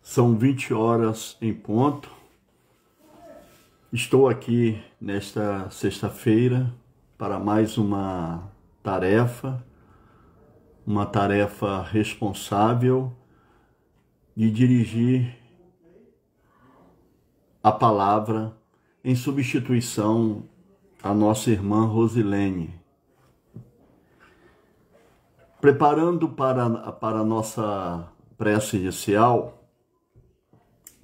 São 20 horas em ponto. Estou aqui nesta sexta-feira para mais uma tarefa responsável de dirigir a palavra em substituição à nossa irmã Rosilene. Preparando para a nossa prece inicial,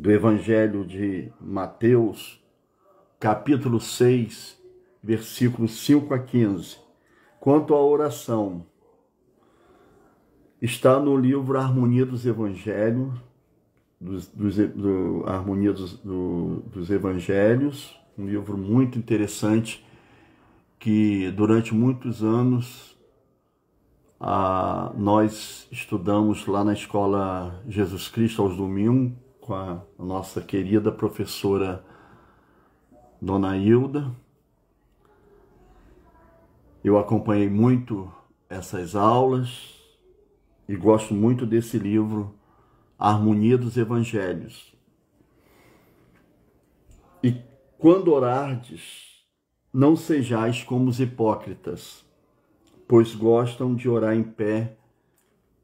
do Evangelho de Mateus, capítulo 6, versículos 5 a 15. Quanto à oração, está no livro Harmonia dos Evangelhos, Harmonia dos Evangelhos, um livro muito interessante que durante muitos anos nós estudamos lá na Escola Jesus Cristo aos domingos, com a nossa querida professora Dona Hilda. Eu acompanhei muito essas aulas e gosto muito desse livro, Harmonia dos Evangelhos. E quando orardes, não sejais como os hipócritas, pois gostam de orar em pé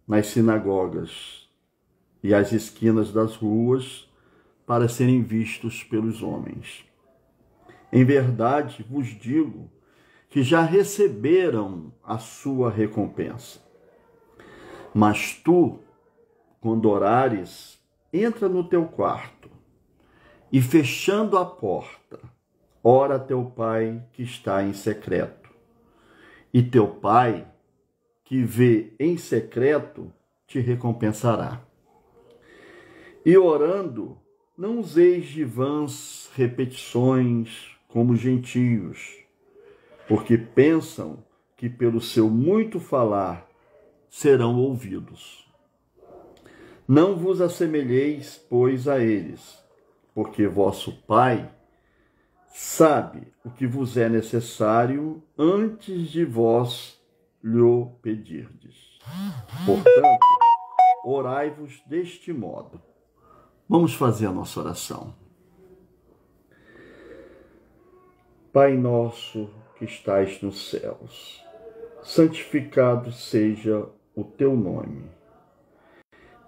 nas sinagogas e às esquinas das ruas, para serem vistos pelos homens. Em verdade, vos digo que já receberam a sua recompensa. Mas tu, quando orares, entra no teu quarto e, fechando a porta, ora a teu Pai que está em secreto. E teu Pai, que vê em secreto, te recompensará. E orando, não useis de vãs repetições como os gentios, porque pensam que pelo seu muito falar serão ouvidos. Não vos assemelheis, pois, a eles, porque vosso Pai sabe o que vos é necessário antes de vós lhe pedirdes. Portanto, orai-vos deste modo. Vamos fazer a nossa oração. Pai nosso que estais nos céus, santificado seja o teu nome.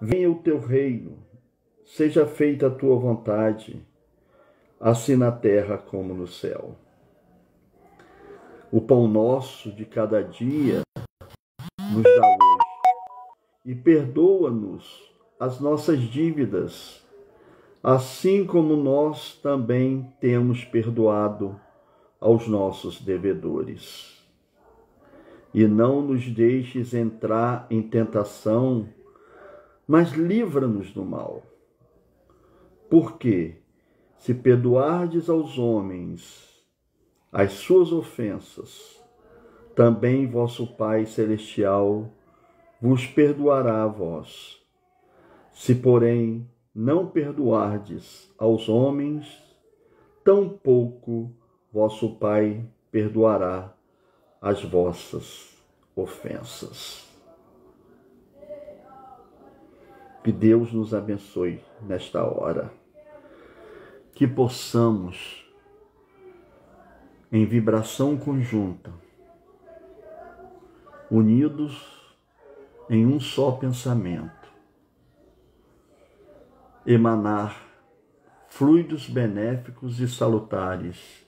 Venha o teu reino, seja feita a tua vontade, assim na terra como no céu. O pão nosso de cada dia nos dá hoje, e perdoa-nos as nossas dívidas, assim como nós também temos perdoado aos nossos devedores. E não nos deixes entrar em tentação, mas livra-nos do mal. Porque, se perdoardes aos homens as suas ofensas, também vosso Pai Celestial vos perdoará a vós. Se, porém, não perdoardes aos homens, tampouco vosso Pai perdoará as vossas ofensas. Que Deus nos abençoe nesta hora. Que possamos, em vibração conjunta, unidos em um só pensamento, emanar fluidos benéficos e salutares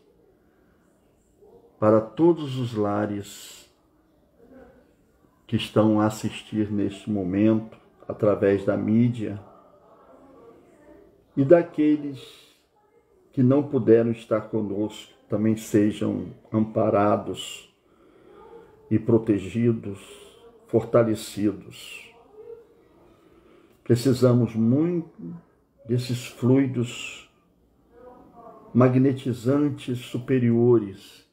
para todos os lares que estão a assistir neste momento através da mídia e daqueles que não puderam estar conosco também sejam amparados e protegidos, fortalecidos. Precisamos muito desses fluidos magnetizantes superiores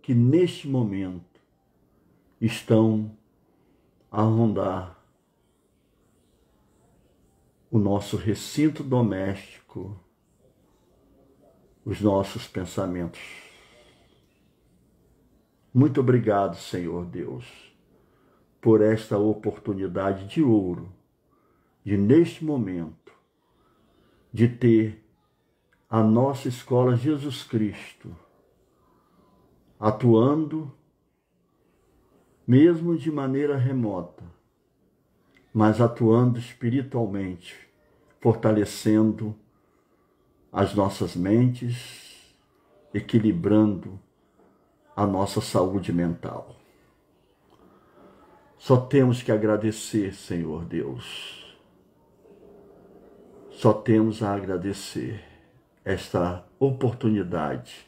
que neste momento estão a rondar o nosso recinto doméstico, os nossos pensamentos. Muito obrigado, Senhor Deus, por esta oportunidade de ouro, de neste momento, de ter a nossa escola Jesus Cristo atuando, mesmo de maneira remota, mas atuando espiritualmente, fortalecendo as nossas mentes, equilibrando a nossa saúde mental. Só temos que agradecer, Senhor Deus. Só temos a agradecer esta oportunidade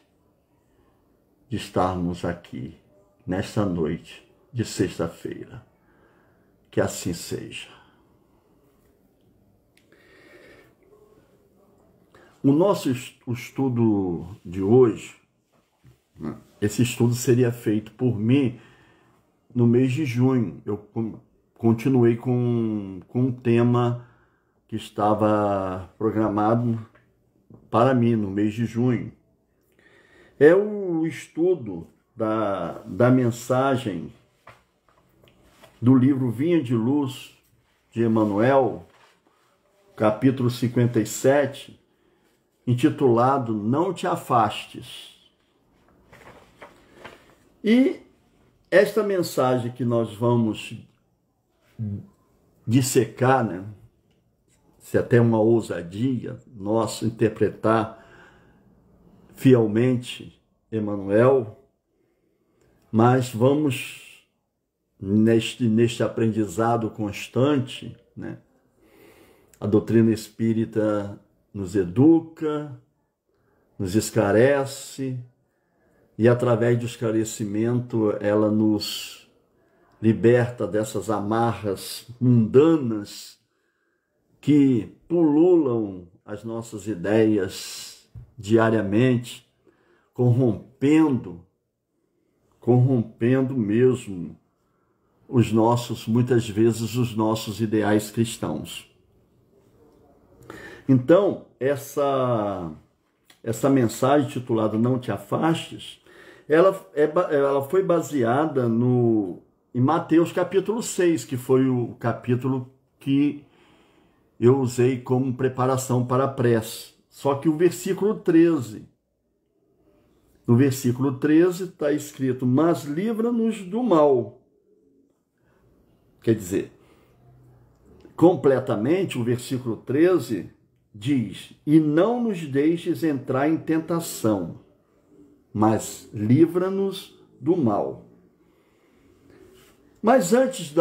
de estarmos aqui nesta noite de sexta-feira. Que assim seja. O nosso estudo de hoje, esse estudo seria feito por mim no mês de junho. Eu continuei com um tema que estava programado para mim no mês de junho. É o estudo da mensagem do livro Vinha de Luz, de Emmanuel, capítulo 57, intitulado Não Te Afastes. E esta mensagem que nós vamos dissecar, né? Se até uma ousadia nossa interpretar fielmente Emmanuel, mas vamos neste aprendizado constante, né? A doutrina espírita nos educa, nos esclarece, e através do esclarecimento ela nos liberta dessas amarras mundanas que pululam as nossas ideias diariamente, corrompendo mesmo muitas vezes os nossos ideais cristãos. Então, essa mensagem titulada Não Te Afastes, ela foi baseada em Mateus capítulo 6, que foi o capítulo que eu usei como preparação para a prece. Só que o versículo 13, no versículo 13 está escrito, mas livra-nos do mal. Quer dizer, completamente o versículo 13 diz, e não nos deixes entrar em tentação, mas livra-nos do mal. Mas antes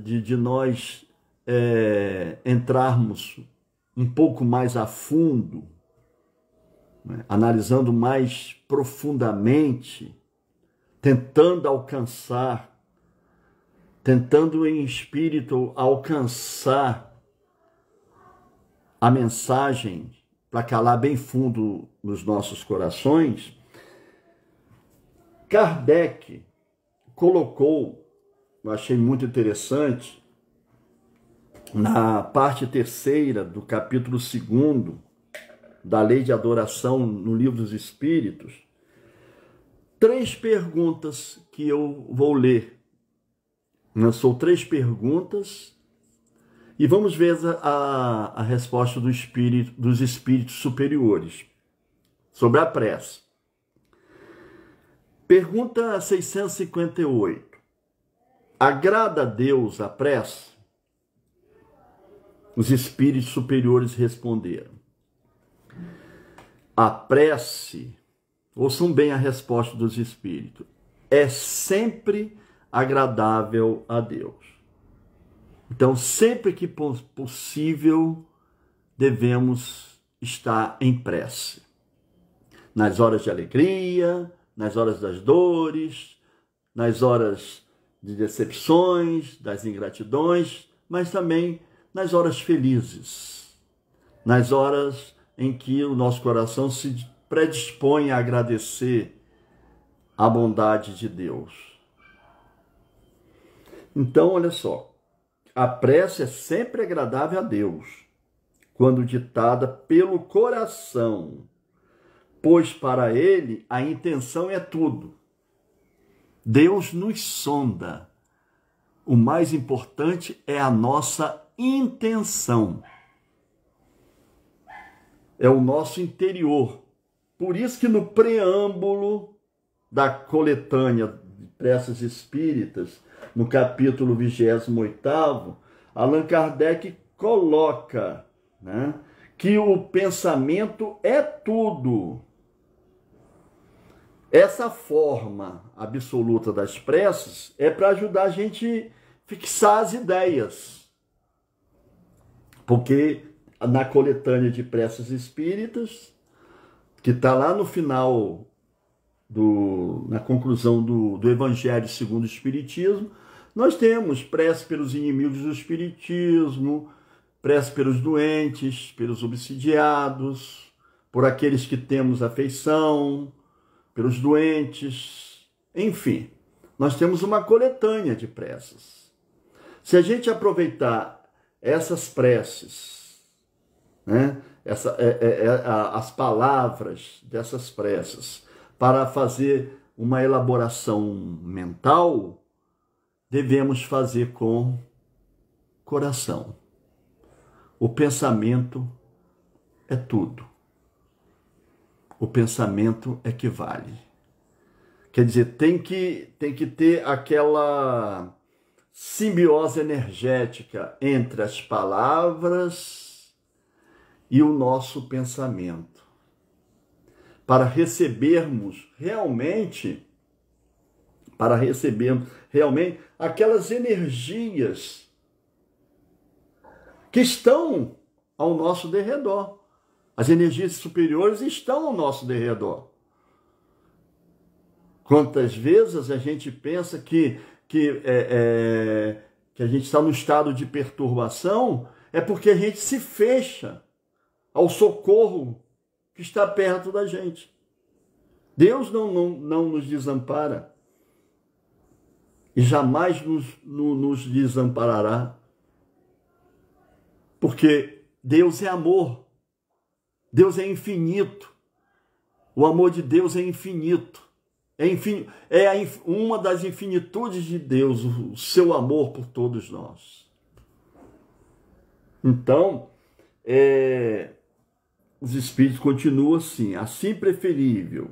de nós entrarmos um pouco mais a fundo, né, analisando mais profundamente, tentando em espírito alcançar a mensagem para calar bem fundo nos nossos corações, Kardec colocou, eu achei muito interessante, na parte 3ª do capítulo 2º da Lei de Adoração no Livro dos Espíritos, 3 perguntas que eu vou ler. Lançou 3 perguntas e vamos ver a resposta dos espíritos superiores sobre a prece. Pergunta 658. Agrada a Deus a prece? Os espíritos superiores responderam. A prece, ouçam bem a resposta dos espíritos, é sempre agradável a Deus. Então, sempre que possível, devemos estar em prece. Nas horas de alegria, nas horas das dores, nas horas de decepções, das ingratidões, mas também nas horas felizes, nas horas em que o nosso coração se predispõe a agradecer a bondade de Deus. Então, olha só, a prece é sempre agradável a Deus, quando ditada pelo coração, pois para ele a intenção é tudo. Deus nos sonda. O mais importante é a nossa intenção. É o nosso interior. Por isso que no preâmbulo da coletânea de preces espíritas, no capítulo 28º, Allan Kardec coloca, né, que o pensamento é tudo. Essa forma absoluta das preces é para ajudar a gente a fixar as ideias. Porque na coletânea de preces espíritas, que está lá no final, na conclusão do Evangelho segundo o Espiritismo, nós temos prece pelos inimigos do Espiritismo, prece pelos doentes, pelos obsidiados, por aqueles que temos afeição, pelos doentes, enfim. Nós temos uma coletânea de preces. Se a gente aproveitar essas preces, né, as palavras dessas preces, para fazer uma elaboração mental, devemos fazer com coração. O pensamento é tudo. O pensamento é que vale. Quer dizer, tem que ter aquela simbiose energética entre as palavras e o nosso pensamento, para recebermos realmente aquelas energias que estão ao nosso derredor. As energias superiores estão ao nosso derredor. Quantas vezes a gente pensa que a gente está no estado de perturbação, é porque a gente se fecha ao socorro que está perto da gente. Deus não nos desampara e jamais nos desamparará, porque Deus é amor, Deus é infinito, o amor de Deus é infinito, uma das infinitudes de Deus, o seu amor por todos nós. Então, os espíritos continuam assim preferível,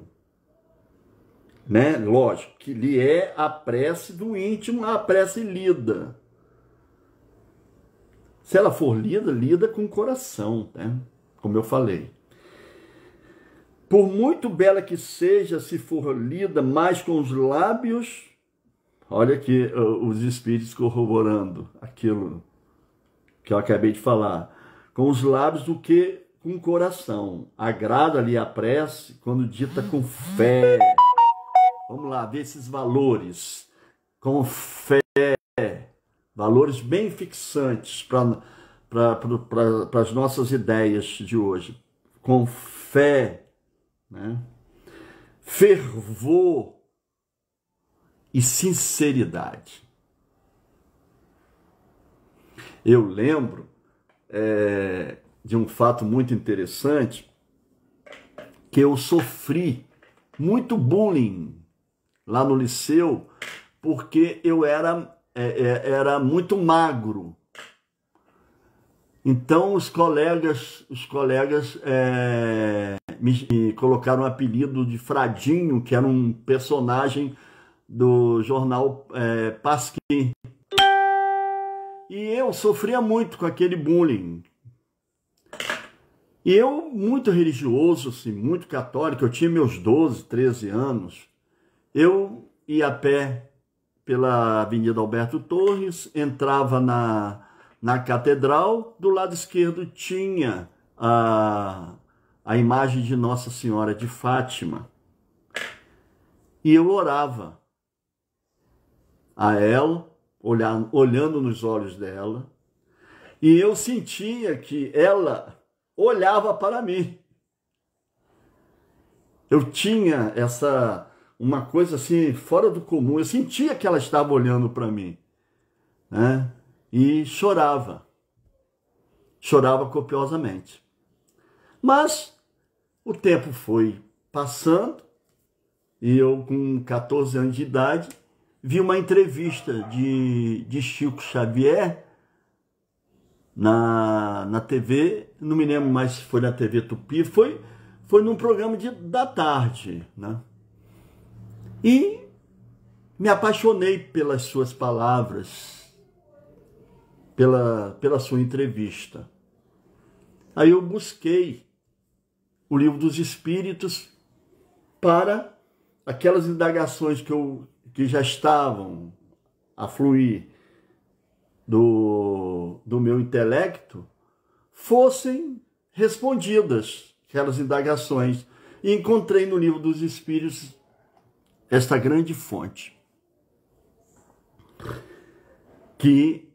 né? Lógico que lhe é a prece do íntimo, a prece lida. Se ela for lida com o coração, né? Como eu falei. Por muito bela que seja, se for lida mais com os lábios, olha aqui os espíritos corroborando aquilo que eu acabei de falar, com os lábios do que com o coração. Agrada-lhe a prece quando dita com fé. Vamos lá, ver esses valores. Com fé. Valores bem fixantes para as nossas ideias de hoje. Com fé, né? Fervor e sinceridade. Eu lembro de um fato muito interessante, que eu sofri muito bullying lá no liceu, porque eu era muito magro. Então os colegas me colocaram o apelido de Fradinho, que era um personagem do jornal Pasquim. E eu sofria muito com aquele bullying. E eu, muito religioso, assim, muito católico, eu tinha meus 12, 13 anos, eu ia a pé pela Avenida Alberto Torres, entrava na catedral, do lado esquerdo tinha a imagem de Nossa Senhora de Fátima. E eu orava a ela, olhando nos olhos dela, e eu sentia que ela olhava para mim. eu tinha uma coisa assim, fora do comum. Eu sentia que ela estava olhando para mim, né? E chorava copiosamente. Mas o tempo foi passando e eu, com 14 anos de idade, vi uma entrevista de Chico Xavier na TV, não me lembro mais se foi na TV Tupi, foi num programa da tarde, né? E me apaixonei pelas suas palavras, pela sua entrevista. Aí eu busquei o Livro dos Espíritos para aquelas indagações que já estavam a fluir do meu intelecto fossem respondidas, aquelas indagações. E encontrei no Livro dos Espíritos esta grande fonte, que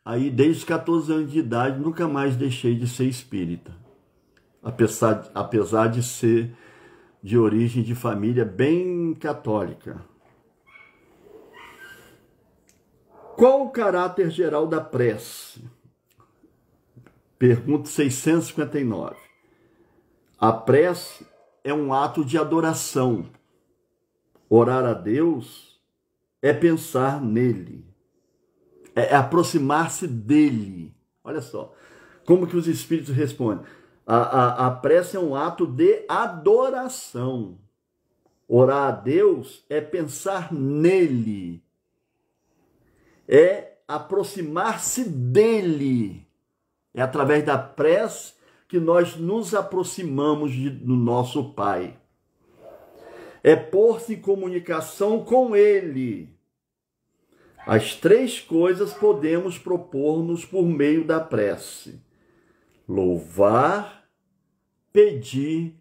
aí desde os 14 anos de idade nunca mais deixei de ser espírita, apesar de ser de origem de família bem católica. Qual o caráter geral da prece? Pergunta 659. A prece é um ato de adoração. Orar a Deus é pensar nele, é aproximar-se dele. Olha só, como que os espíritos respondem. A prece é um ato de adoração. Orar a Deus é pensar nele, é aproximar-se dele. É através da prece que nós nos aproximamos do nosso Pai. É pôr-se em comunicação com ele. As três coisas podemos propor-nos por meio da prece: louvar, pedir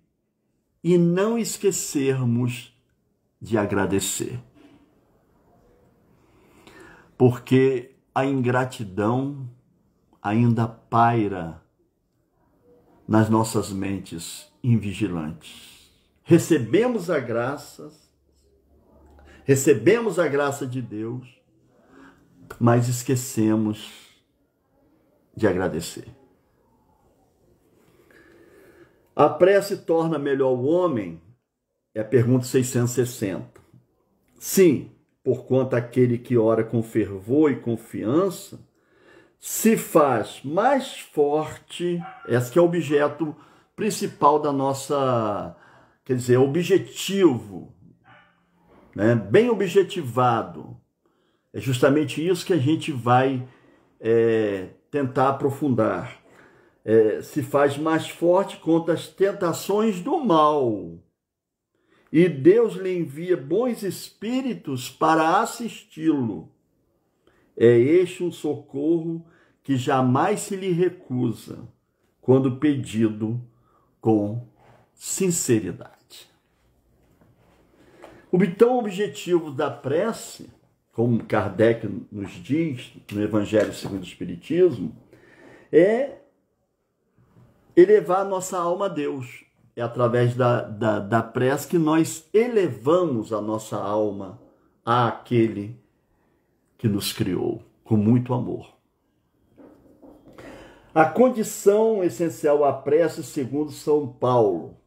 e não esquecermos de agradecer. Porque a ingratidão ainda paira nas nossas mentes invigilantes. Recebemos a graça de Deus, mas esquecemos de agradecer. A prece torna melhor o homem? É a pergunta 660. Sim, porquanto aquele que ora com fervor e confiança se faz mais forte. Esse que é o objeto principal da nossa, quer dizer, objetivo, né? Bem objetivado. É justamente isso que a gente vai tentar aprofundar. Se faz mais forte contra as tentações do mal. E Deus lhe envia bons espíritos para assisti-lo. É este um socorro que jamais se lhe recusa, quando pedido com sinceridade. O então objetivo da prece, como Kardec nos diz no Evangelho segundo o Espiritismo, é elevar a nossa alma a Deus. É através da prece que nós elevamos a nossa alma àquele que nos criou com muito amor. A condição essencial à prece, segundo São Paulo,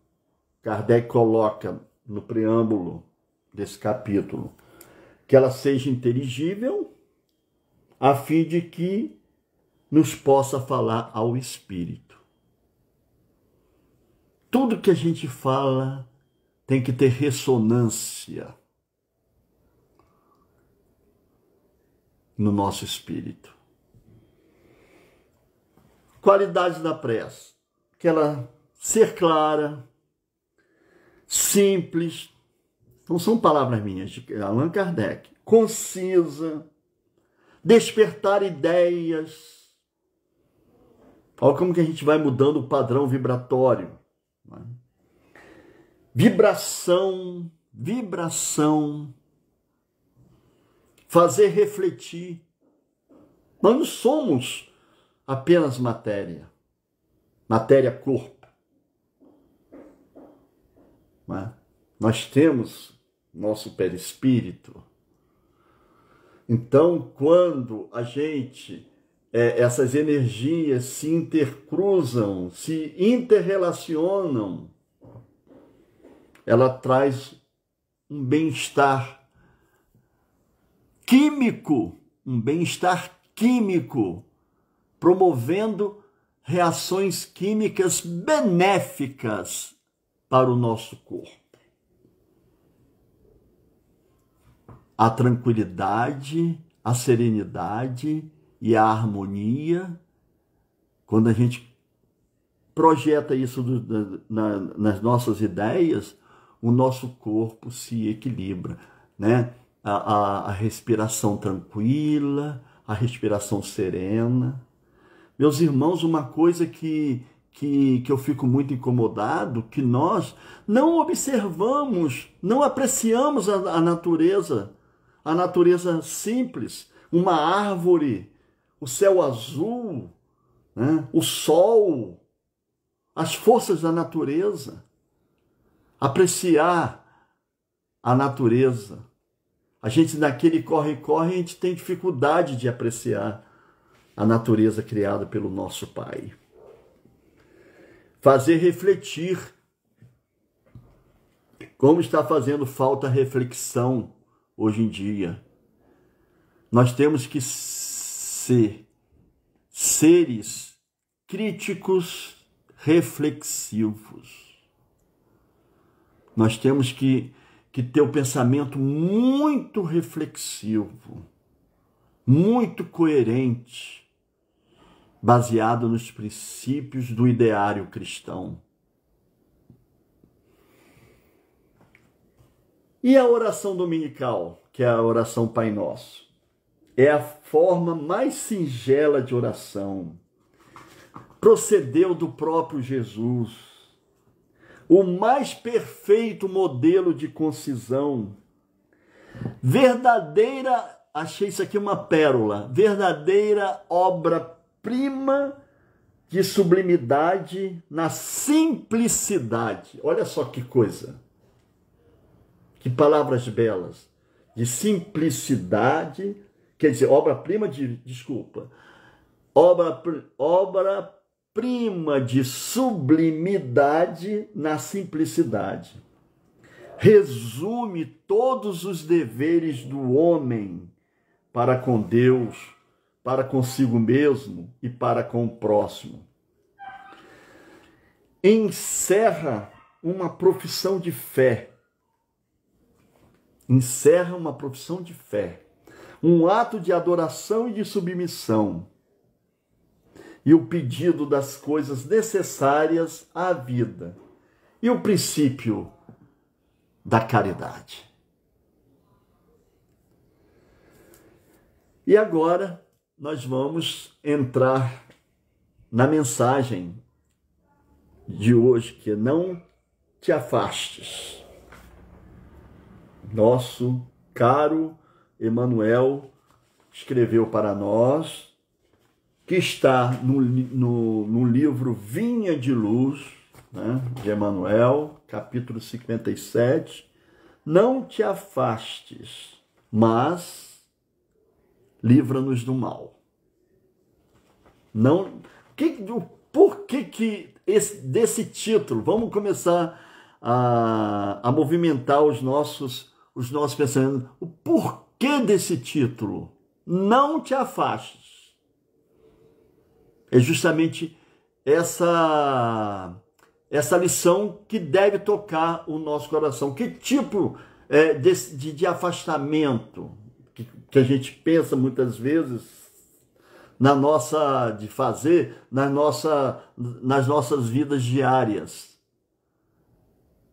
Kardec coloca no preâmbulo desse capítulo, que ela seja inteligível, a fim de que nos possa falar ao Espírito. Tudo que a gente fala tem que ter ressonância no nosso espírito. Qualidades da prece: que ela ser clara, simples, não são palavras minhas, de Allan Kardec, concisa, despertar ideias. Olha como que a gente vai mudando o padrão vibratório. Vibração, fazer refletir. Nós não somos apenas matéria corpo. Nós temos nosso perispírito. Então, quando a gente, essas energias se intercruzam, se interrelacionam, ela traz um bem-estar químico, promovendo reações químicas benéficas para o nosso corpo. A tranquilidade, a serenidade e a harmonia, quando a gente projeta isso nas nossas ideias, o nosso corpo se equilibra, né? A respiração tranquila, a respiração serena. Meus irmãos, uma coisa que eu fico muito incomodado, que nós não observamos, não apreciamos a natureza simples, uma árvore, o céu azul, né? O sol, as forças da natureza. Apreciar a natureza. A gente naquele corre-corre, a gente tem dificuldade de apreciar a natureza criada pelo nosso Pai. Fazer refletir. Como está fazendo falta reflexão hoje em dia. Nós temos que ser seres críticos, reflexivos. Nós temos que ter o pensamento muito reflexivo, muito coerente, baseado nos princípios do ideário cristão. E a oração dominical, que é a oração Pai Nosso? É a forma mais singela de oração. Procedeu do próprio Jesus. O mais perfeito modelo de concisão. Verdadeira, achei isso aqui uma pérola, verdadeira obra-prima de sublimidade na simplicidade. Olha só que coisa. Que palavras belas. De simplicidade, quer dizer, obra-prima obra-prima de sublimidade na simplicidade. Resume todos os deveres do homem para com Deus, para consigo mesmo e para com o próximo. Encerra uma profissão de fé. Encerra uma profissão de fé. Um ato de adoração e de submissão. E o pedido das coisas necessárias à vida. E o princípio da caridade. E agora nós vamos entrar na mensagem de hoje, que é não te afastes. Nosso caro Emmanuel escreveu para nós, que está no livro Vinha de Luz, né, de Emmanuel, capítulo 57. Não te afastes, mas livra-nos do mal. Não, por que desse título? Vamos começar a movimentar os nossos pensamentos. O porquê desse título? Não te afastes. É justamente essa lição que deve tocar o nosso coração. Que tipo de afastamento que a gente pensa muitas vezes nas nossas vidas diárias,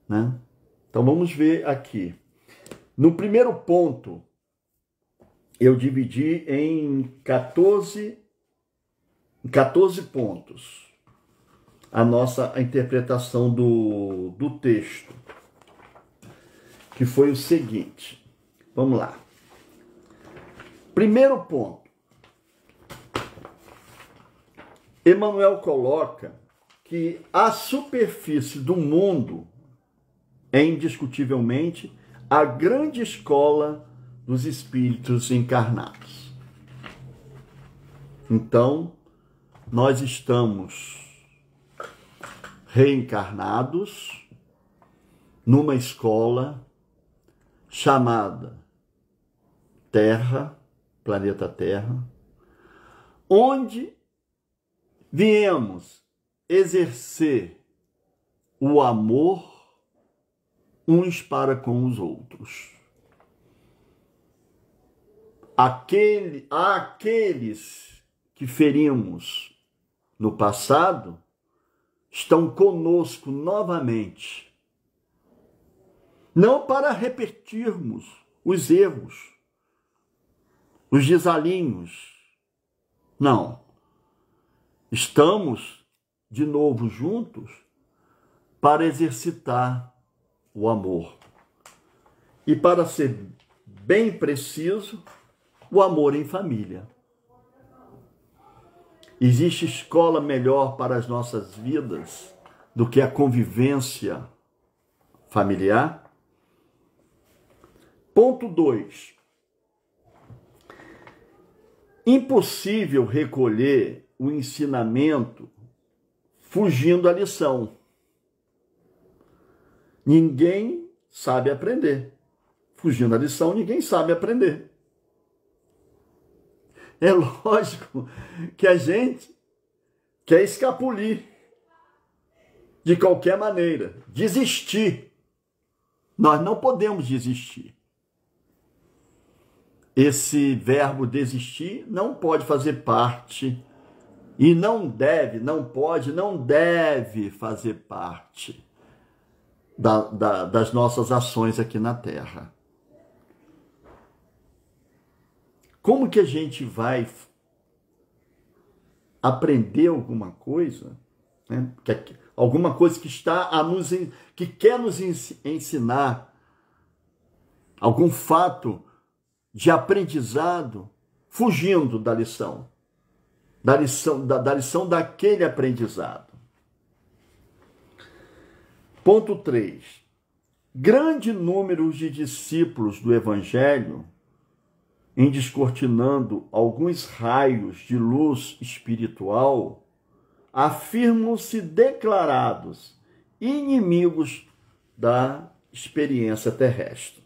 né? Então vamos ver aqui. No primeiro ponto, eu dividi em 14 pontos a nossa interpretação do texto, que foi o seguinte. Vamos lá. Primeiro ponto. Emmanuel coloca que a superfície do mundo é indiscutivelmente a grande escola dos espíritos encarnados. Então, nós estamos reencarnados numa escola chamada Terra, planeta Terra, onde viemos exercer o amor uns para com os outros. Aqueles que ferimos no passado estão conosco novamente, não para repetirmos os erros, os desalinhos, não. Estamos de novo juntos para exercitar o amor. E para ser bem preciso, o amor em família. Existe escola melhor para as nossas vidas do que a convivência familiar? Ponto 2. Impossível recolher o ensinamento fugindo à lição. Ninguém sabe aprender. Fugindo à lição, ninguém sabe aprender. É lógico que a gente quer escapulir de qualquer maneira, desistir. Nós não podemos desistir. Esse verbo desistir não pode fazer parte e não deve fazer parte das nossas ações aqui na Terra. Como que a gente vai aprender alguma coisa, né? Alguma coisa que quer nos ensinar, algum fato de aprendizado, fugindo da lição daquele aprendizado. Ponto 3. Grande número de discípulos do Evangelho, em descortinando alguns raios de luz espiritual, afirmam-se declarados inimigos da experiência terrestre.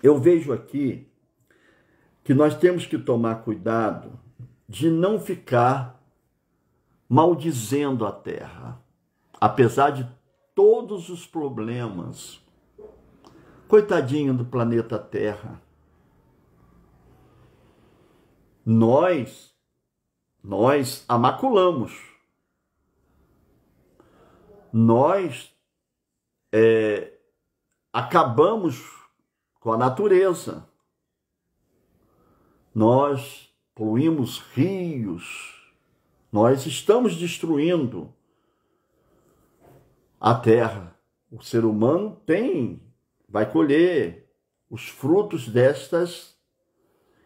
Eu vejo aqui que nós temos que tomar cuidado de não ficar maldizendo a Terra, apesar de todos os problemas. Coitadinho do planeta Terra. Nós a maculamos. Nós acabamos com a natureza. Nós poluímos rios. Nós estamos destruindo a terra. O ser humano vai colher os frutos destas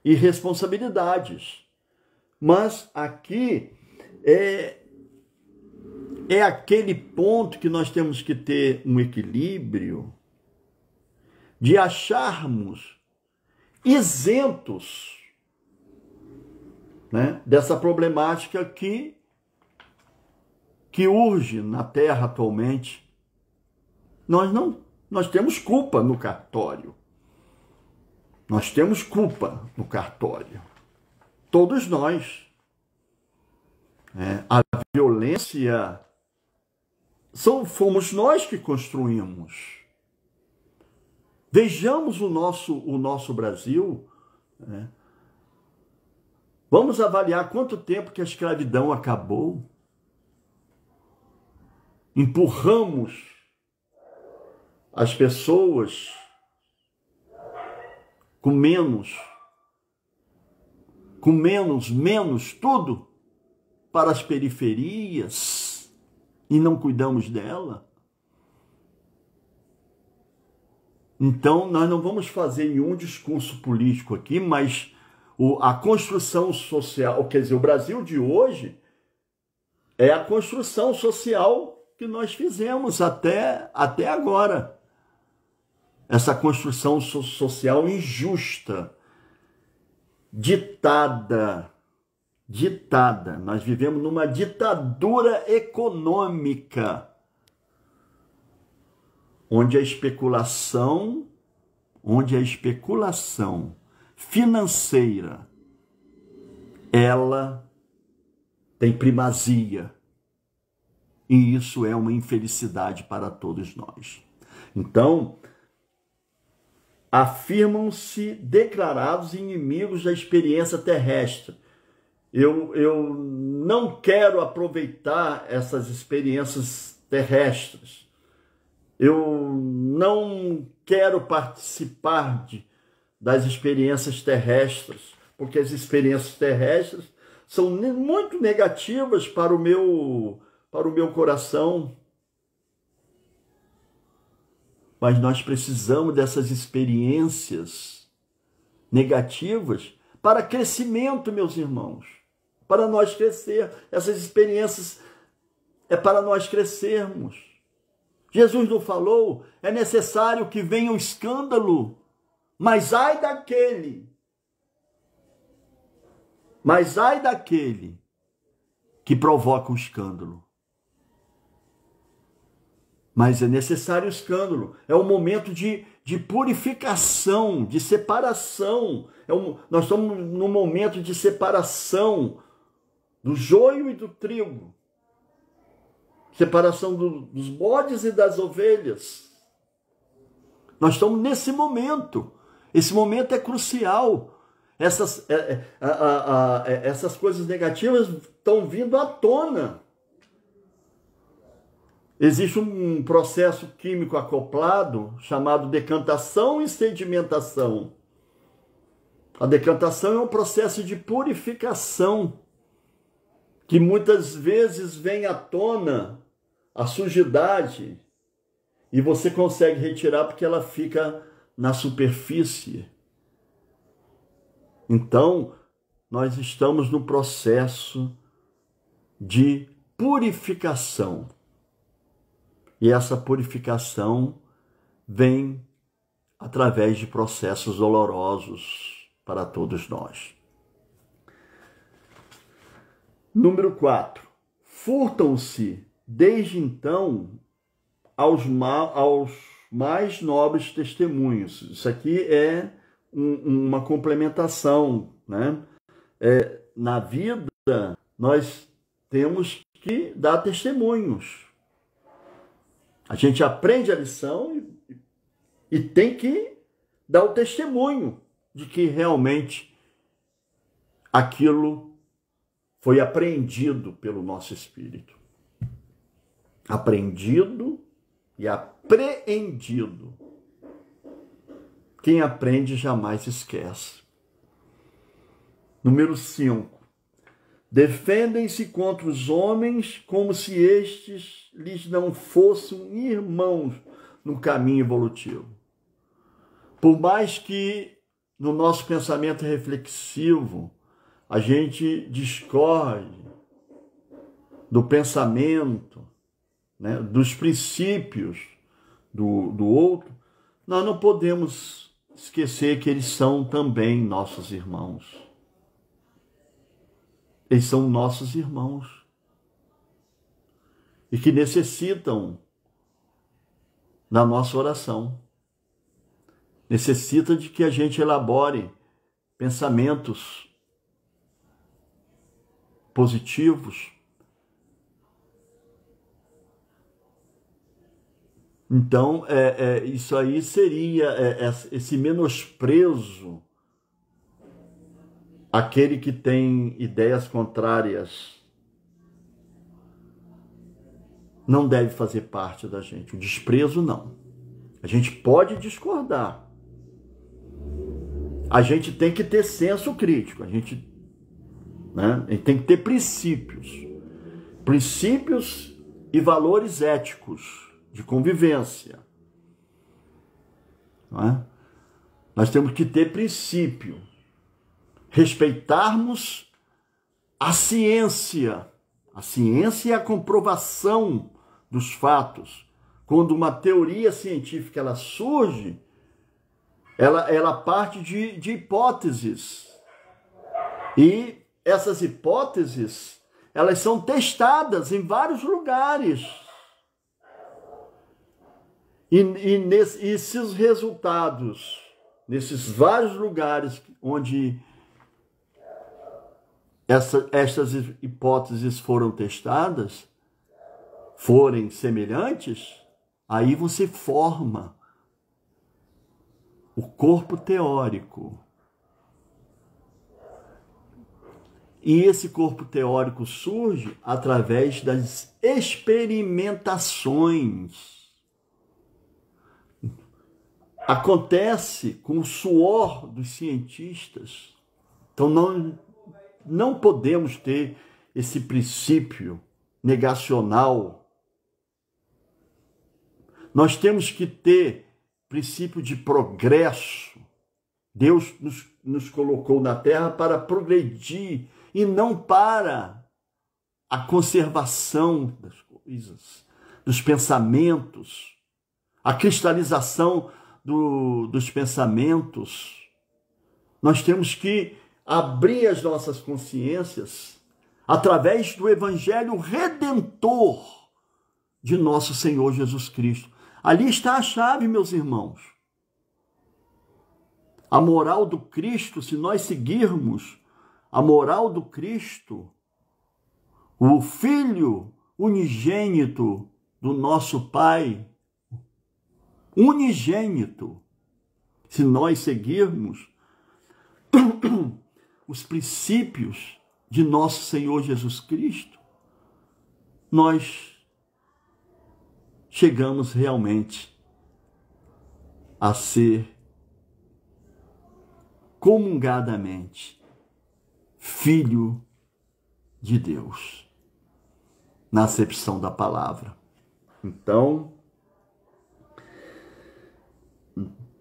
irresponsabilidades. Mas aqui é aquele ponto que nós temos que ter um equilíbrio de acharmos isentos, né, dessa problemática que urge na Terra atualmente. Nós temos culpa no cartório. Nós temos culpa no cartório. Todos nós. A violência fomos nós que construímos. Vejamos o nosso Brasil. Vamos avaliar quanto tempo que a escravidão acabou. Empurramos as pessoas com menos tudo para as periferias e não cuidamos dela. Então, nós não vamos fazer nenhum discurso político aqui, mas a construção social, quer dizer, o Brasil de hoje é a construção social que nós fizemos até agora. Essa construção social injusta, ditada. Nós vivemos numa ditadura econômica, onde a especulação financeira, ela tem primazia. E isso é uma infelicidade para todos nós. Então, afirmam-se declarados inimigos da experiência terrestre. Eu não quero aproveitar essas experiências terrestres. Eu não quero participar das experiências terrestres, porque as experiências terrestres são muito negativas para o meu coração. Mas nós precisamos dessas experiências negativas para crescimento, meus irmãos. Para nós crescer. Essas experiências é para nós crescermos. Jesus não falou, é necessário que venha o escândalo, mas ai daquele que provoca o escândalo. Mas é necessário o escândalo. É um momento de purificação, de separação. Nós estamos num momento de separação do joio e do trigo. Separação dos bodes e das ovelhas. Nós estamos nesse momento. Esse momento é crucial. Essas coisas negativas estão vindo à tona. Existe um processo químico acoplado chamado decantação e sedimentação. A decantação é um processo de purificação que muitas vezes vem à tona a sujidade e você consegue retirar porque ela fica na superfície. Então, nós estamos no processo de purificação. E essa purificação vem através de processos dolorosos para todos nós. Número 4. Furtam-se, desde então, aos mais nobres testemunhos. Isso aqui é uma complementação, né? Na vida, nós temos que dar testemunhos. A gente aprende a lição e tem que dar o testemunho de que realmente aquilo foi apreendido pelo nosso espírito. Aprendido e apreendido. Quem aprende jamais esquece. Número 5. Defendem-se contra os homens como se estes lhes não fossem irmãos no caminho evolutivo. Por mais que no nosso pensamento reflexivo a gente discorde do pensamento, né, dos princípios do outro, nós não podemos esquecer que eles são também nossos irmãos. Eles são nossos irmãos e que necessitam da nossa oração. Necessita de que a gente elabore pensamentos positivos. Então, isso aí seria esse menosprezo àquele que tem ideias contrárias. Não deve fazer parte da gente. O desprezo, não. A gente pode discordar. A gente tem que ter senso crítico. A gente tem que ter princípios. Princípios e valores éticos de convivência. Não é? Nós temos que ter princípio. Respeitarmos a ciência. A ciência é a comprovação dos fatos. Quando uma teoria científica ela surge, ela parte de hipóteses. E essas hipóteses, elas são testadas em vários lugares. E esses resultados, nesses vários lugares onde estas hipóteses foram testadas, forem semelhantes, aí você forma o corpo teórico. E esse corpo teórico surge através das experimentações. Acontece com o suor dos cientistas. Então não podemos ter esse princípio negacional. Nós temos que ter princípio de progresso. Deus nos colocou na terra para progredir e não para a conservação das coisas, dos pensamentos, a cristalização dos pensamentos. Nós temos que abrir as nossas consciências através do evangelho redentor de nosso Senhor Jesus Cristo. Ali está a chave, meus irmãos. A moral do Cristo, se nós seguirmos a moral do Cristo, o Filho unigênito do nosso Pai, unigênito, se nós seguirmos os princípios de nosso Senhor Jesus Cristo, nós chegamos realmente a ser comungadamente filho de Deus, na acepção da palavra. Então,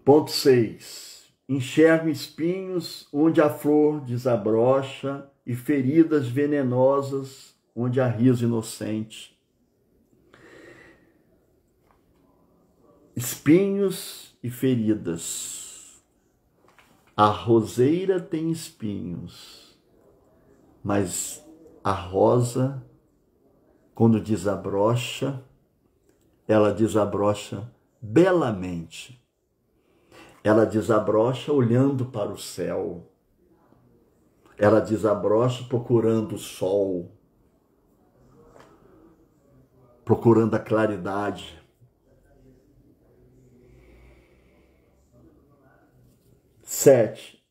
ponto 6. Enxergo espinhos onde a flor desabrocha e feridas venenosas onde há riso inocente. Espinhos e feridas. A roseira tem espinhos, mas a rosa, quando desabrocha, ela desabrocha belamente. Ela desabrocha olhando para o céu. Ela desabrocha procurando o sol, procurando a claridade. Sete.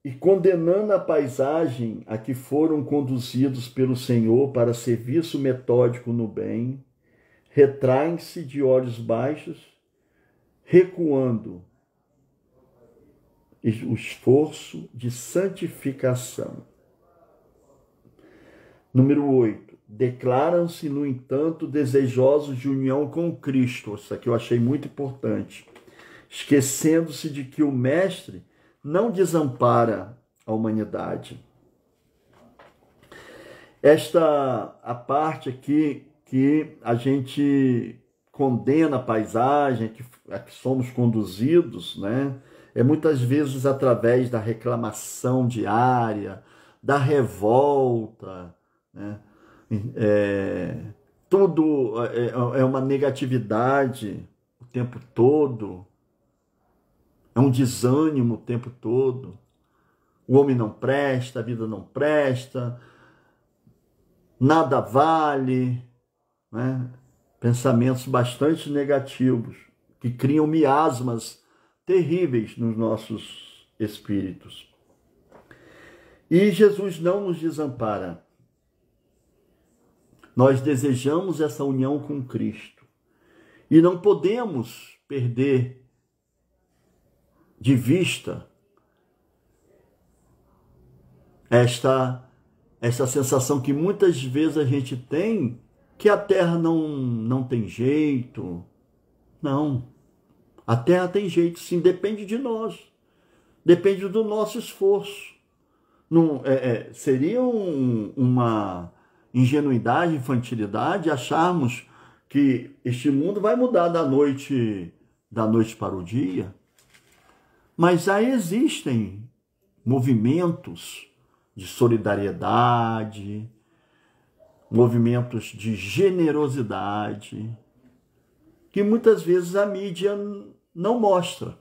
E condenando a paisagem a que foram conduzidos pelo Senhor para serviço metódico no bem, retraem-se de olhos baixos, recuando o esforço de santificação. Número 8. Declaram-se, no entanto, desejosos de união com Cristo. Isso aqui eu achei muito importante. Esquecendo-se de que o Mestre não desampara a humanidade. A parte aqui que a gente condena a paisagem, a que somos conduzidos, né? É muitas vezes através da reclamação diária, da revolta, né? Tudo é uma negatividade o tempo todo, é um desânimo o tempo todo. O homem não presta, a vida não presta, nada vale, né? Pensamentos bastante negativos que criam miasmas terríveis nos nossos espíritos. E Jesus não nos desampara. Nós desejamos essa união com Cristo e não podemos perder de vista esta sensação que muitas vezes a gente tem, que a terra não tem jeito. Não. A terra tem jeito, sim, depende de nós. Depende do nosso esforço. Não, seria uma ingenuidade, infantilidade acharmos que este mundo vai mudar da noite para o dia, mas já existem movimentos de solidariedade, movimentos de generosidade, que muitas vezes a mídia não mostra.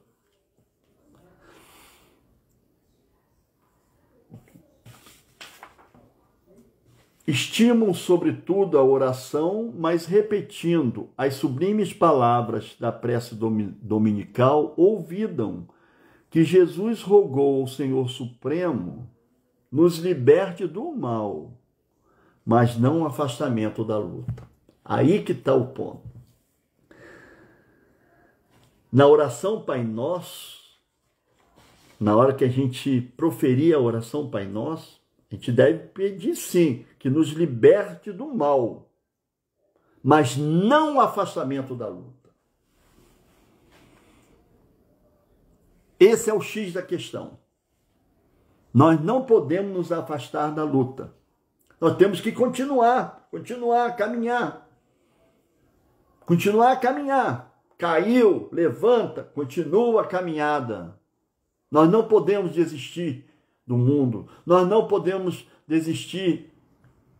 Estimam, sobretudo, a oração, mas repetindo as sublimes palavras da prece dominical, ouvidam que Jesus rogou ao Senhor Supremo nos liberte do mal, mas não o afastamento da luta. Aí que está o ponto. Na oração Pai Nosso, na hora que a gente proferir a oração Pai Nosso, a gente deve pedir sim, que nos liberte do mal, mas não o afastamento da luta. Esse é o X da questão. Nós não podemos nos afastar da luta. Nós temos que continuar a caminhar. Continuar a caminhar. Caiu, levanta, continua a caminhada. Nós não podemos desistir do mundo. Nós não podemos desistir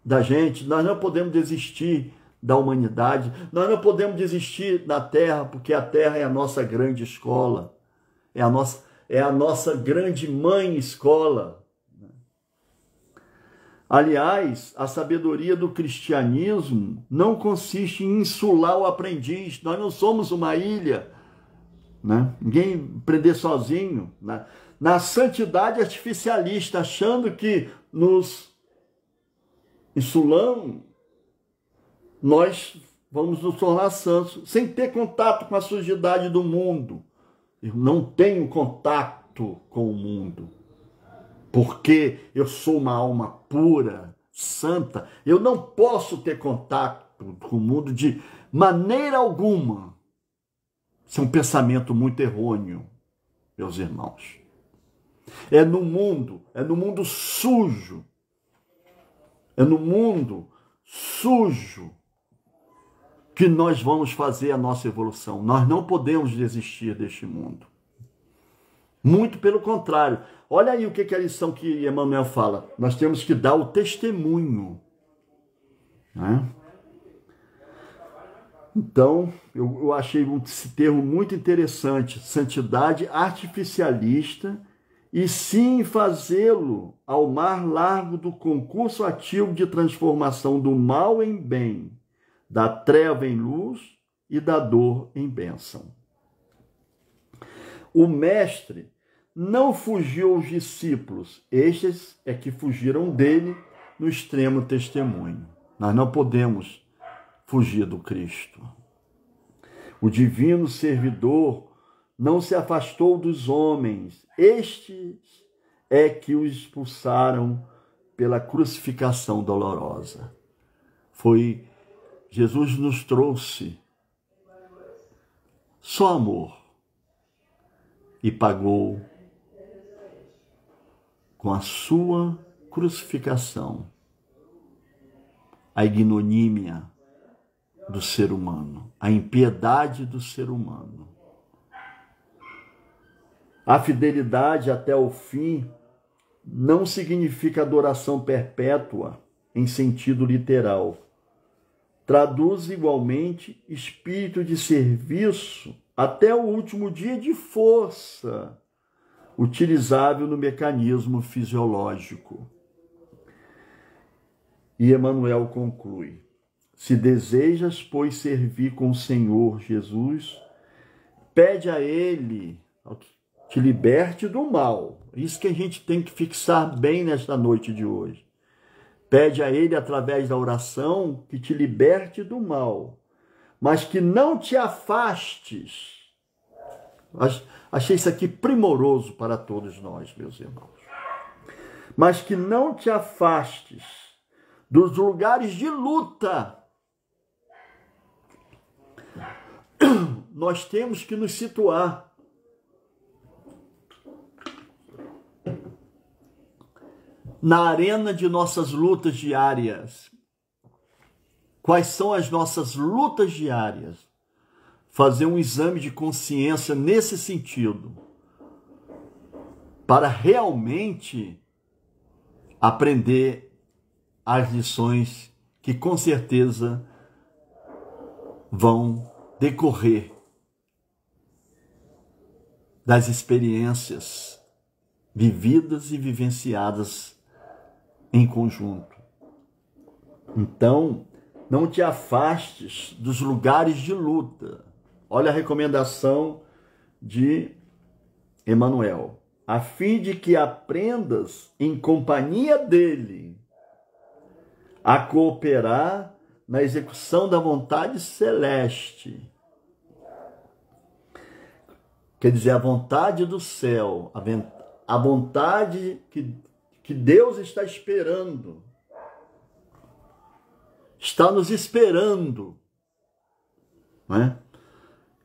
da gente. Nós não podemos desistir da humanidade. Nós não podemos desistir da Terra, porque a Terra é a nossa grande escola. É a nossa grande mãe escola. Aliás, a sabedoria do cristianismo não consiste em insular o aprendiz. Nós não somos uma ilha, né? Ninguém aprender sozinho, né? Na santidade artificialista, achando que nos insulando, nós vamos nos tornar santos, sem ter contato com a sujidade do mundo. Eu não tenho contato com o mundo, porque eu sou uma alma pura, santa. Eu não posso ter contato com o mundo de maneira alguma. Isso é um pensamento muito errôneo, meus irmãos. É no mundo sujo. É no mundo sujo que nós vamos fazer a nossa evolução. Nós não podemos desistir deste mundo. Muito pelo contrário. Olha aí o que é a lição que Emmanuel fala. Nós temos que dar o testemunho, né? Então, eu achei esse termo muito interessante. Santidade artificialista, e sim fazê-lo ao mar largo do concurso ativo de transformação do mal em bem, da treva em luz e da dor em bênção. O mestre não fugiu aos discípulos, estes é que fugiram dele no extremo testemunho. Nós não podemos fugir do Cristo. O divino servidor não se afastou dos homens, estes é que o expulsaram pela crucificação dolorosa. Jesus nos trouxe só amor e pagou com a sua crucificação a ignomínia do ser humano, a impiedade do ser humano. A fidelidade até o fim não significa adoração perpétua em sentido literal. Traduz igualmente espírito de serviço até o último dia de força, utilizável no mecanismo fisiológico. E Emmanuel conclui: se desejas, pois, servir com o Senhor Jesus, pede a Ele que te liberte do mal. Isso que a gente tem que fixar bem nesta noite de hoje. Pede a Ele, através da oração, que te liberte do mal, mas que não te afastes. Achei isso aqui primoroso para todos nós, meus irmãos. Mas que não te afastes dos lugares de luta. Nós temos que nos situar na arena de nossas lutas diárias. quais são as nossas lutas diárias, fazer um exame de consciência nesse sentido, para realmente aprender as lições que com certeza vão decorrer das experiências vividas e vivenciadas em conjunto. Então, não te afastes dos lugares de luta. Olha a recomendação de Emmanuel. A fim de que aprendas em companhia dele a cooperar na execução da vontade celeste. Quer dizer, a vontade do céu, a vontade que Deus está esperando, está nos esperando, né?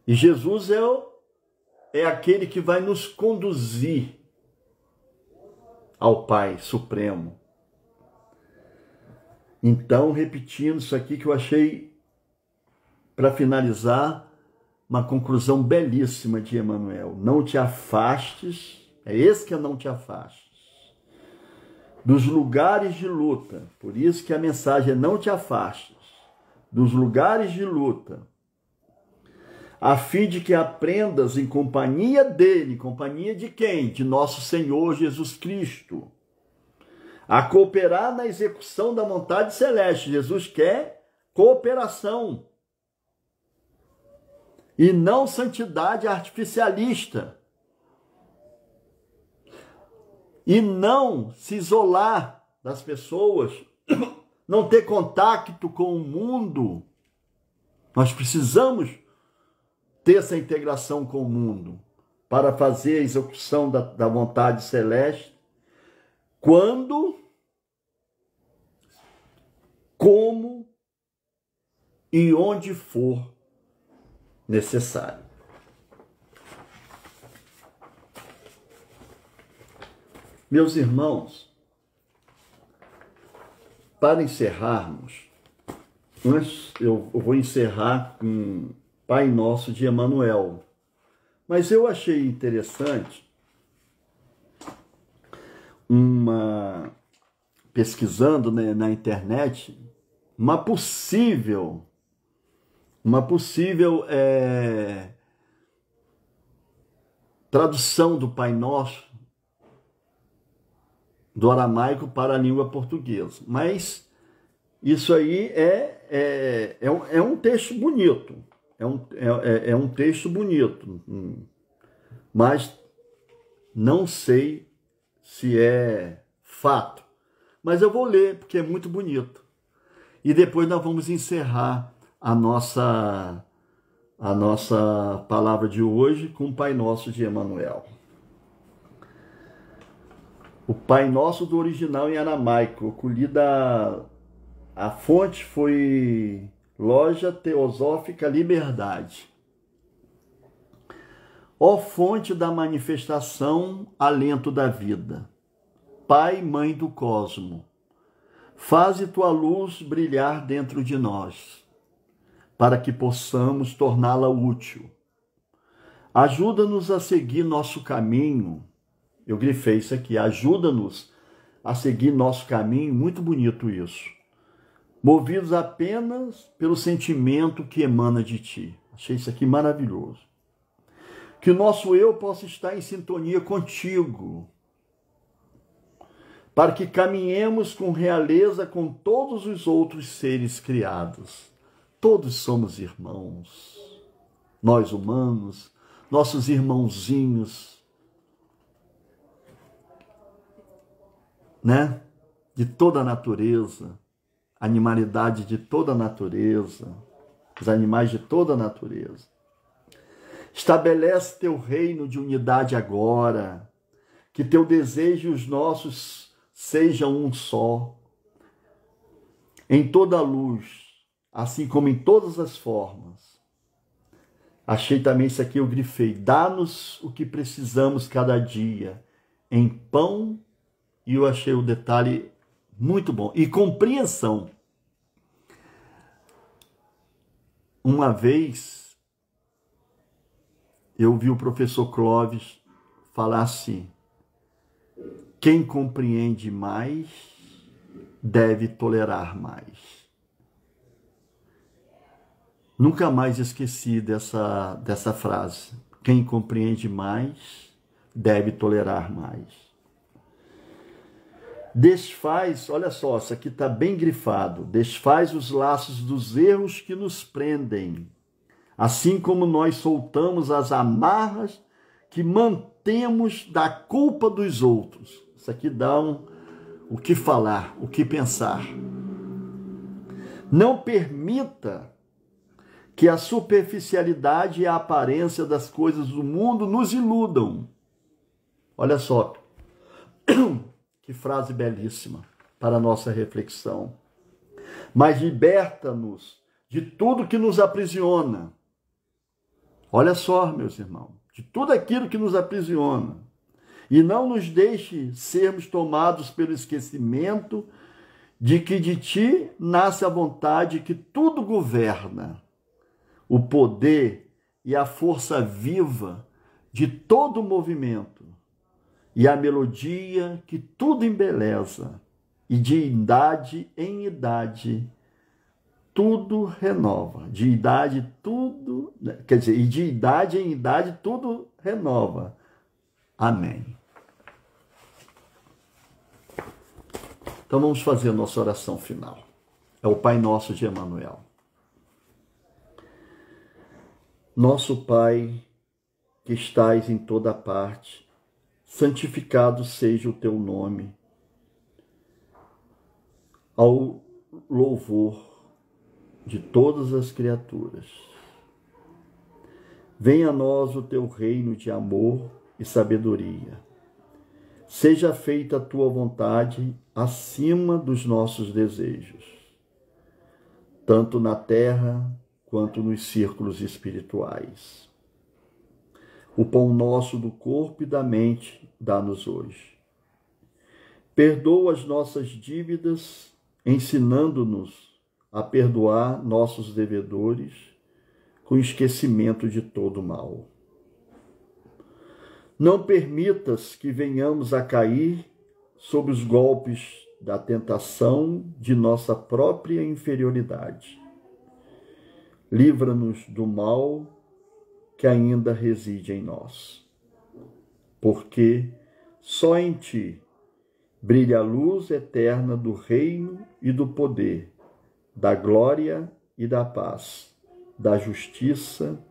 E Jesus é aquele que vai nos conduzir ao Pai Supremo. Então, repetindo isso aqui que eu achei, para finalizar, uma conclusão belíssima de Emmanuel. Não te afastes, é esse que é não te afastes, dos lugares de luta. Por isso que a mensagem é não te afastes dos lugares de luta, a fim de que aprendas em companhia dele. Companhia de quem? De nosso Senhor Jesus Cristo. A cooperar na execução da vontade celeste. Jesus quer cooperação e não santidade artificialista. E não se isolar das pessoas, não ter contato com o mundo. Nós precisamos ter essa integração com o mundo para fazer a execução da vontade celeste quando, como e onde for necessário. Meus irmãos, para encerrarmos, eu vou encerrar com Pai Nosso de Emmanuel, mas eu achei interessante pesquisando, né, na internet, uma possível tradução do Pai Nosso do aramaico para a língua portuguesa. Mas isso aí é um texto bonito. É um texto bonito. Mas não sei se é fato. Mas eu vou ler, porque é muito bonito. E depois nós vamos encerrar a nossa palavra de hoje com o Pai Nosso de Emmanuel. O Pai Nosso do original em aramaico, a fonte foi Loja Teosófica Liberdade. Ó fonte da manifestação, alento da vida, Pai, Mãe do cosmo, faze tua luz brilhar dentro de nós, para que possamos torná-la útil. Ajuda-nos a seguir nosso caminho. Eu grifei isso aqui, ajuda-nos a seguir nosso caminho, muito bonito isso. Movidos apenas pelo sentimento que emana de ti. Achei isso aqui maravilhoso. Que o nosso eu possa estar em sintonia contigo, para que caminhemos com realeza com todos os outros seres criados. Todos somos irmãos, nós humanos, nossos irmãozinhos, né? De toda a natureza, animalidade de toda a natureza, os animais de toda a natureza. Estabelece teu reino de unidade agora, que teu desejo e os nossos sejam um só, em toda a luz, assim como em todas as formas. Achei também isso aqui, eu grifei, dá-nos o que precisamos cada dia, em pão. E eu achei o detalhe muito bom. E compreensão. Uma vez, eu vi o professor Clóvis falar assim: quem compreende mais deve tolerar mais. Nunca mais esqueci dessa frase. Quem compreende mais deve tolerar mais. Desfaz, olha só, isso aqui está bem grifado. Desfaz os laços dos erros que nos prendem, assim como nós soltamos as amarras que mantemos da culpa dos outros. Isso aqui dá o que falar, o que pensar. Não permita que a superficialidade e a aparência das coisas do mundo nos iludam. Olha só, que frase belíssima para a nossa reflexão. Mas liberta-nos de tudo que nos aprisiona. Olha só, meus irmãos, de tudo aquilo que nos aprisiona. E não nos deixe sermos tomados pelo esquecimento de que de ti nasce a vontade que tudo governa, o poder e a força viva de todo o movimento, e a melodia que tudo embeleza, e de idade em idade tudo renova. De idade tudo, quer dizer, e de idade em idade tudo renova. Amém. Então vamos fazer a nossa oração final. É o Pai Nosso de Emanuel. Nosso Pai, que estais em toda parte, santificado seja o teu nome, ao louvor de todas as criaturas. Venha a nós o teu reino de amor e sabedoria. Seja feita a tua vontade acima dos nossos desejos, tanto na terra quanto nos círculos espirituais. O pão nosso do corpo e da mente dá-nos hoje. Perdoa as nossas dívidas, ensinando-nos a perdoar nossos devedores com esquecimento de todo mal. Não permitas que venhamos a cair sob os golpes da tentação de nossa própria inferioridade. Livra-nos do mal que ainda reside em nós, porque só em ti brilha a luz eterna do reino e do poder, da glória e da paz, da justiça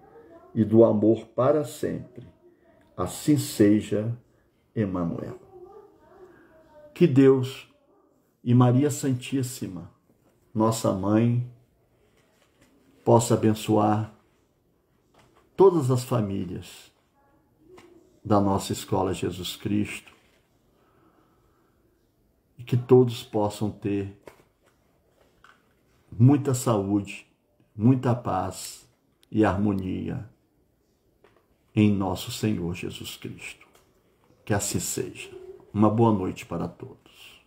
e do amor para sempre. Assim seja, Emanuel. Que Deus e Maria Santíssima, nossa Mãe, possa abençoar todas as famílias da nossa Escola Jesus Cristo e que todos possam ter muita saúde, muita paz e harmonia em nosso Senhor Jesus Cristo. Que assim seja. Uma boa noite para todos.